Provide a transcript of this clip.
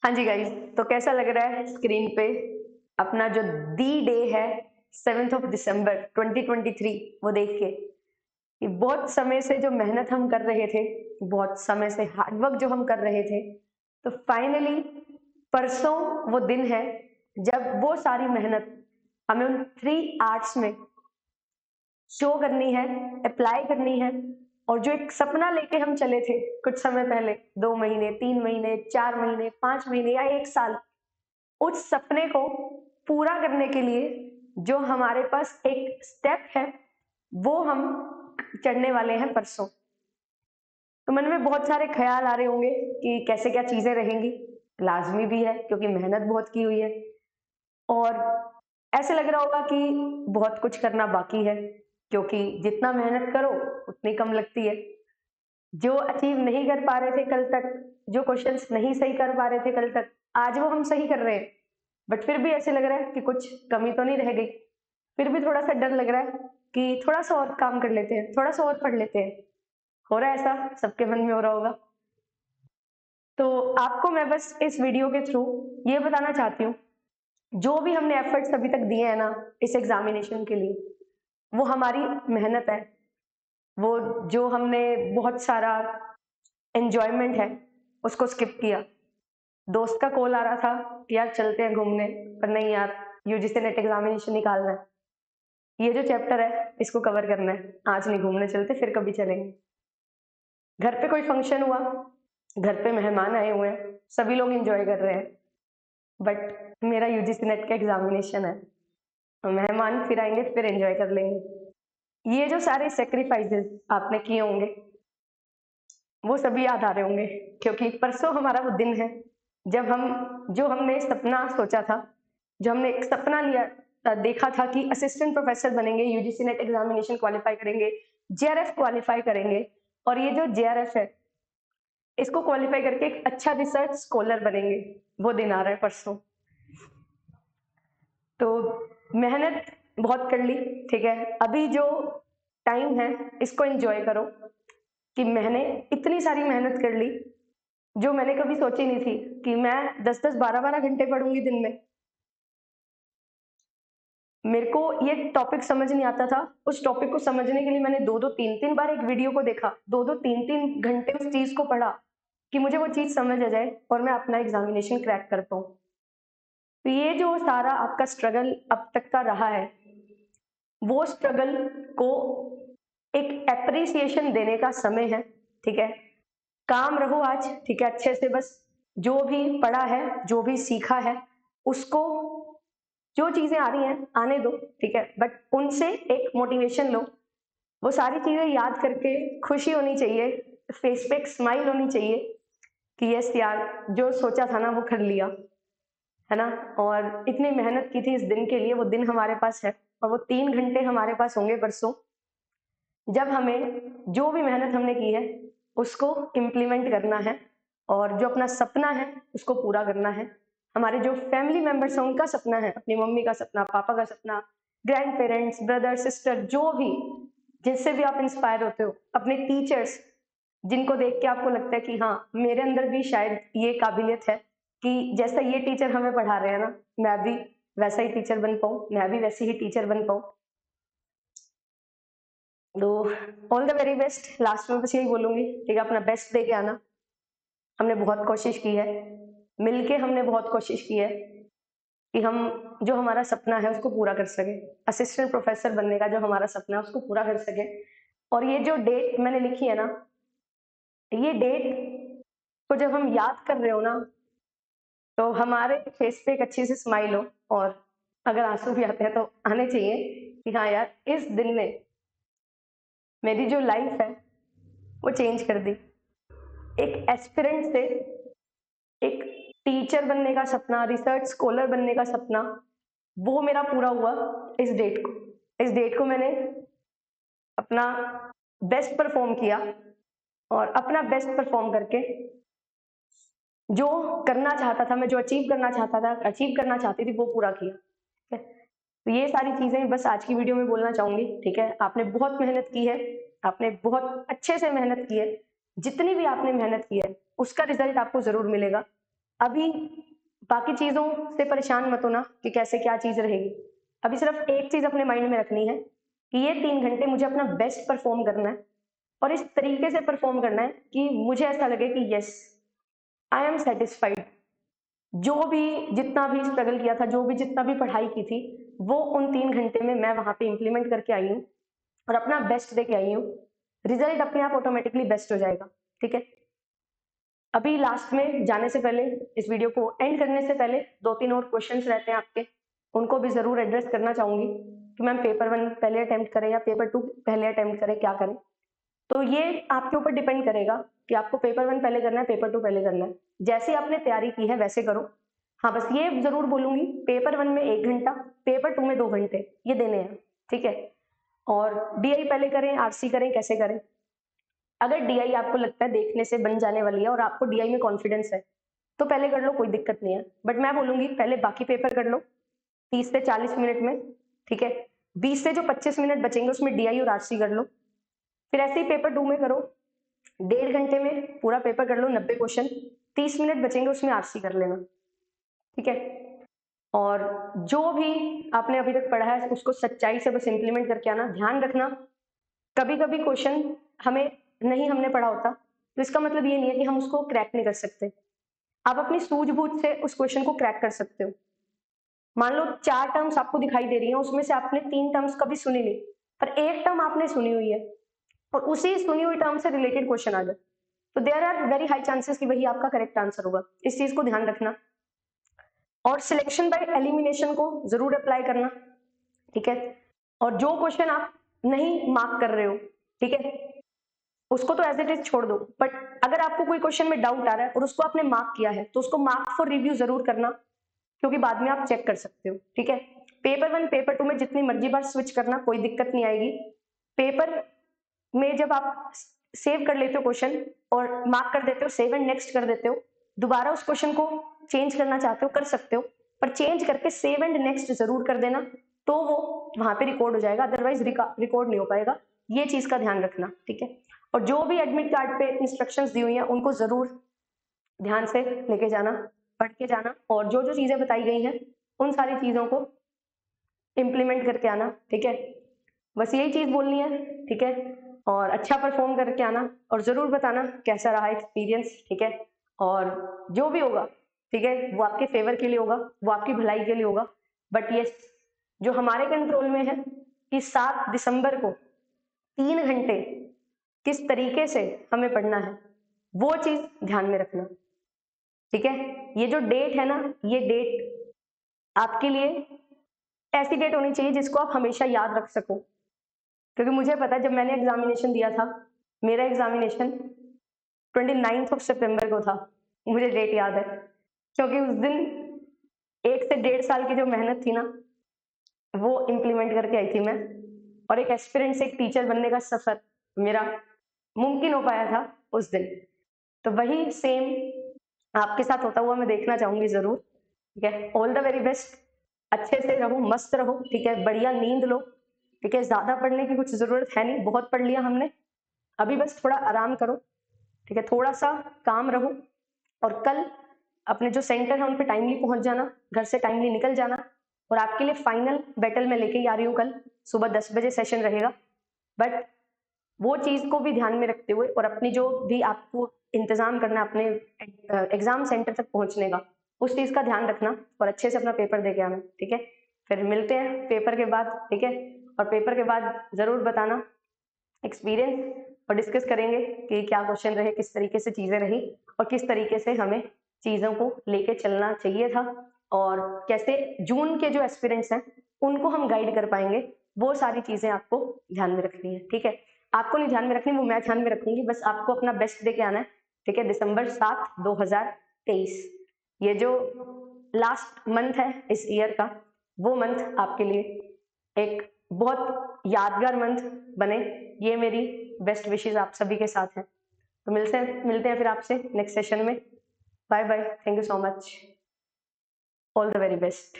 हाँ जी गाइस, तो कैसा लग रहा है स्क्रीन पे अपना जो दी डे है 7th ऑफ दिसंबर 2023 वो देख के कि बहुत समय से जो मेहनत हम कर रहे थे, बहुत समय से हार्ड वर्क जो हम कर रहे थे, तो फाइनली परसों वो दिन है जब वो सारी मेहनत हमें उन 3 आर्ट्स में शो करनी है, अप्लाई करनी है। और जो एक सपना लेके हम चले थे कुछ समय पहले, 2 महीने, 3 महीने, 4 महीने, 5 महीने या 1 साल, उस सपने को पूरा करने के लिए जो हमारे पास एक स्टेप है, वो हम चढ़ने वाले हैं परसों। तो मन में बहुत सारे ख्याल आ रहे होंगे कि कैसे क्या चीजें रहेंगी। लाजमी भी है क्योंकि मेहनत बहुत की हुई है, और ऐसे लग रहा होगा कि बहुत कुछ करना बाकी है, क्योंकि जितना मेहनत करो उतनी कम लगती है। जो अचीव नहीं कर पा रहे थे कल तक, जो क्वेश्चंस नहीं सही कर पा रहे थे कल तक, आज वो हम सही कर रहे हैं। बट फिर भी ऐसे लग रहा है कि कुछ कमी तो नहीं रह गई। फिर भी थोड़ा सा डर लग रहा है कि थोड़ा सा और काम कर लेते हैं, थोड़ा सा और पढ़ लेते हैं। हो रहा है ऐसा, सबके मन में हो रहा होगा। तो आपको मैं बस इस वीडियो के थ्रू ये बताना चाहती हूँ, जो भी हमने एफर्ट्स अभी तक दिए हैं ना इस एग्जामिनेशन के लिए, वो हमारी मेहनत है। वो जो हमने बहुत सारा एंजॉयमेंट है उसको स्किप किया। दोस्त का कॉल आ रहा था कि यार चलते हैं घूमने, पर नहीं यार, यूजीसी नेट एग्जामिनेशन निकालना है, ये जो चैप्टर है इसको कवर करना है, आज नहीं घूमने चलते, फिर कभी चलेंगे। घर पे कोई फंक्शन हुआ, घर पे मेहमान आए हुए हैं, सभी लोग एंजॉय कर रहे हैं, बट मेरा यूजीसी नेट का एग्जामिनेशन है। मेहमान फिर आएंगे, फिर एंजॉय कर लेंगे। ये जो सारे सेक्रीफाइसेस आपने किए होंगे, वो सभी याद आ रहे होंगे, क्योंकि परसों हमारा वो दिन है जब हम, जो हमने सपना सोचा था, जो हमने एक सपना लिया, देखा था कि असिस्टेंट प्रोफेसर बनेंगे, यूजीसी नेट एग्जामिनेशन क्वालिफाई करेंगे, जेआरएफ क्वालिफाई करेंगे, और ये जो जेआरएफ है इसको क्वालिफाई करके एक अच्छा रिसर्च स्कॉलर बनेंगे। वो दिन आ रहा है परसों। तो मेहनत बहुत कर ली, ठीक है, अभी जो टाइम है इसको एंजॉय करो। कि मैंने इतनी सारी मेहनत कर ली जो मैंने कभी सोची नहीं थी कि मैं 10-10, 12-12 घंटे पढ़ूंगी दिन में। मेरे को ये टॉपिक समझ नहीं आता था, उस टॉपिक को समझने के लिए मैंने 2-2, 3-3 बार एक वीडियो को देखा, 2-2, 3-3 घंटे उस चीज को पढ़ा कि मुझे वो चीज समझ आ जाए और मैं अपना एग्जामिनेशन क्रैक कर पाऊं। तो ये जो सारा आपका स्ट्रगल अब तक का रहा है, वो स्ट्रगल को एक एप्रिसिएशन देने का समय है, ठीक है। काम रहो आज, ठीक है, अच्छे से बस जो भी पढ़ा है, जो भी सीखा है, उसको, जो चीजें आ रही हैं आने दो, ठीक है, बट उनसे एक मोटिवेशन लो। वो सारी चीजें याद करके खुशी होनी चाहिए, फेस पे एक स्माइल होनी चाहिए कि यस यार, जो सोचा था ना वो कर लिया, है ना। और इतनी मेहनत की थी इस दिन के लिए, वो दिन हमारे पास है, और वो 3 घंटे हमारे पास होंगे परसों, जब हमें जो भी मेहनत हमने की है उसको इम्प्लीमेंट करना है, और जो अपना सपना है उसको पूरा करना है। हमारे जो फैमिली मेंबर्स हैं उनका सपना है, अपनी मम्मी का सपना, पापा का सपना, ग्रैंड पेरेंट्स, ब्रदर, सिस्टर, जो भी, जिनसे भी आप इंस्पायर होते हो, अपने टीचर्स, जिनको देख के आपको लगता है कि हाँ, मेरे अंदर भी शायद ये काबिलियत है कि जैसा ये टीचर हमें पढ़ा रहे हैं ना, मैं भी वैसा ही टीचर बन पाऊँ, मैं भी वैसी ही टीचर बन पाऊँ। तो all the very best. Last में बस यही बोलूंगी, ठीक है, अपना बेस्ट दे के आना। हमने बहुत कोशिश की है, मिलके हमने बहुत कोशिश की है कि हम जो हमारा सपना है उसको पूरा कर सके, असिस्टेंट प्रोफेसर बनने का जो हमारा सपना है उसको पूरा कर सके। और ये जो डेट मैंने लिखी है ना, ये डेट को जब हम याद कर रहे हो ना, तो हमारे फेस पे एक अच्छी सी स्माइल हो, और अगर आंसू भी आते हैं तो आने चाहिए कि हाँ यार, इस दिन ने मेरी जो लाइफ है वो चेंज कर दी। एक एस्पिरेंट से एक टीचर बनने का सपना, रिसर्च स्कॉलर बनने का सपना, वो मेरा पूरा हुआ इस डेट को। इस डेट को मैंने अपना बेस्ट परफॉर्म किया, और अपना बेस्ट परफॉर्म करके जो करना चाहता था मैं, जो अचीव करना चाहता था, अचीव करना चाहती थी, वो पूरा किया, ठीक है। तो ये सारी चीजें बस आज की वीडियो में बोलना चाहूंगी, ठीक है। आपने बहुत मेहनत की है, आपने बहुत अच्छे से मेहनत की है, जितनी भी आपने मेहनत की है उसका रिजल्ट आपको जरूर मिलेगा। अभी बाकी चीजों से परेशान मत होना कि कैसे क्या चीज रहेगी। अभी सिर्फ एक चीज अपने माइंड में रखनी है कि ये 3 घंटे मुझे अपना बेस्ट परफॉर्म करना है, और इस तरीके से परफॉर्म करना है कि मुझे ऐसा लगे कि यस, आई एम सेटिस्फाइड। जो भी जितना भी स्ट्रगल किया था, जो भी जितना भी पढ़ाई की थी, वो उन 3 घंटे में मैं वहां पे इम्प्लीमेंट करके आई हूँ और अपना बेस्ट दे के आई हूँ। रिजल्ट अपने आप ऑटोमेटिकली बेस्ट हो जाएगा। ठीक है, अभी लास्ट में जाने से पहले, इस वीडियो को एंड करने से पहले 2-3 और क्वेश्चंस रहते हैं आपके, उनको भी जरूर एड्रेस करना चाहूंगी कि मैम पेपर 1 पहले अटेम्प्ट करें या पेपर 2 पहले अटेम्प्ट करें, क्या करें। तो ये आपके ऊपर डिपेंड करेगा कि आपको पेपर 1 पहले करना है, पेपर 2 पहले करना है। जैसे आपने तैयारी की है वैसे करो। हाँ, बस ये जरूर बोलूंगी, पेपर 1 में 1 घंटा, पेपर 2 में 2 घंटे ये देने हैं। ठीक है, और डीआई पहले करें, आरसी करें, कैसे करें। अगर डीआई आपको लगता है देखने से बन जाने वाली है और आपको डीआई में कॉन्फिडेंस है, तो पहले कर लो, कोई दिक्कत नहीं है। बट मैं बोलूंगी पहले बाकी पेपर कर लो 30 से 40 मिनट में। ठीक है, 20 से जो 25 मिनट बचेंगे उसमें डीआई और आरसी कर लो। फिर ऐसे ही पेपर 2 में करो, 1.5 घंटे में पूरा पेपर कर लो, 90 क्वेश्चन, 30 मिनट बचेंगे उसमें आरसी कर लेना। ठीक है, और जो भी आपने अभी तक पढ़ा है उसको सच्चाई से बस इंप्लीमेंट करके आना। ध्यान रखना, कभी कभी क्वेश्चन हमें नहीं हमने पढ़ा होता, तो इसका मतलब ये नहीं है कि हम उसको क्रैक नहीं कर सकते। आप अपनी सूझबूझ से उस क्वेश्चन को क्रैक कर सकते हो। मान लो 4 टर्म्स आपको दिखाई दे रही हैं, उसमें से आपने 3 टर्म्स कभी सुनी नहीं, पर एक टर्म आपने सुनी हुई है और उसी सुनी हुई टर्म से रिलेटेड क्वेश्चन आ जाए, तो there are very high chances कि वही आपका करेक्ट आंसर होगा। इस चीज को ध्यान रखना। और सिलेक्शन बाय एलिमिनेशन को जरूर अप्लाई करना। ठीक है, और जो क्वेश्चन आप नहीं मार्क कर रहे हो, ठीक है, उसको तो एज इट इज छोड़ दो। बट अगर आपको कोई क्वेश्चन में डाउट आ रहा है और उसको आपने मार्क किया है, तो उसको मार्क फॉर रिव्यू जरूर करना, क्योंकि बाद में आप चेक कर सकते हो। ठीक है, पेपर 1 पेपर 2 में जितनी मर्जी बार स्विच करना, कोई दिक्कत नहीं आएगी। पेपर में जब आप सेव कर लेते हो क्वेश्चन और मार्क कर देते हो, सेव एंड नेक्स्ट कर देते हो, दोबारा उस क्वेश्चन को चेंज करना चाहते हो कर सकते हो, पर चेंज करके सेव एंड नेक्स्ट जरूर कर देना, तो वो वहां पे रिकॉर्ड हो जाएगा, अदरवाइज रिकॉर्ड नहीं हो पाएगा। ये चीज का ध्यान रखना। ठीक है, और जो भी एडमिट कार्ड पे इंस्ट्रक्शंस दी हुई हैं उनको जरूर ध्यान से लेके जाना, पढ़ के जाना, और जो जो चीजें बताई गई हैं उन सारी चीजों को इम्प्लीमेंट करके आना। ठीक है, बस यही चीज बोलनी है। ठीक है, और अच्छा परफॉर्म करके आना और जरूर बताना कैसा रहा एक्सपीरियंस। ठीक है, और जो भी होगा, ठीक है, वो आपके फेवर के लिए होगा, वो आपकी भलाई के लिए होगा। बट ये जो हमारे कंट्रोल में है कि 7 दिसंबर को 3 घंटे किस तरीके से हमें पढ़ना है, वो चीज ध्यान में रखना। ठीक है, ये जो डेट है ना, ये डेट आपके लिए ऐसी डेट होनी चाहिए जिसको आप हमेशा याद रख सको। क्योंकि मुझे पता है जब मैंने एग्जामिनेशन दिया था, मेरा एग्जामिनेशन 29 सितंबर को था, मुझे डेट याद है, क्योंकि उस दिन 1 से 1.5 साल की जो मेहनत थी ना, वो इम्प्लीमेंट करके आई थी मैं, और एक एस्पिरेंट से एक टीचर बनने का सफर मेरा मुमकिन हो पाया था उस दिन। तो वही सेम आपके साथ होता हुआ मैं देखना चाहूंगी जरूर। ठीक है, ऑल द वेरी बेस्ट, अच्छे से रहो, मस्त रहो। ठीक है, बढ़िया नींद लो। ठीक है, ज्यादा पढ़ने की कुछ जरूरत है नहीं, बहुत पढ़ लिया हमने, अभी बस थोड़ा आराम करो। ठीक है, थोड़ा सा काम रहो, और कल अपने जो सेंटर है उन पे टाइमली पहुंच जाना, घर से टाइमली निकल जाना। और आपके लिए फाइनल बैटल में लेके आ रही हूँ, कल सुबह 10 बजे सेशन रहेगा। बट वो चीज को भी ध्यान में रखते हुए, और अपनी जो भी आपको इंतजाम करना अपने एग्जाम सेंटर तक पहुंचने का, उस चीज का ध्यान रखना और अच्छे से अपना पेपर दे के आना। ठीक है, फिर मिलते हैं पेपर के बाद। ठीक है, और पेपर के बाद जरूर बताना एक्सपीरियंस, और डिस्कस करेंगे कि क्या क्वेश्चन रहे, किस तरीके से चीजें रही, और किस तरीके से हमें चीजों को लेके चलना चाहिए था, और कैसे जून के जो एस्पिरेंट्स हैं उनको हम गाइड कर पाएंगे। वो सारी चीजें आपको ध्यान में रखनी है। ठीक है, आपको नहीं ध्यान में रखनी, वो मैं ध्यान में रखूंगी, बस आपको अपना बेस्ट दे के आना है। ठीक है, दिसंबर 7 2023, ये जो लास्ट मंथ है इस ईयर का, वो मंथ आपके लिए एक बहुत यादगार मंथ बने, ये मेरी बेस्ट विशेस आप सभी के साथ हैं। तो मिलते हैं फिर आपसे नेक्स्ट सेशन में। Bye bye, thank you so much, all the very best.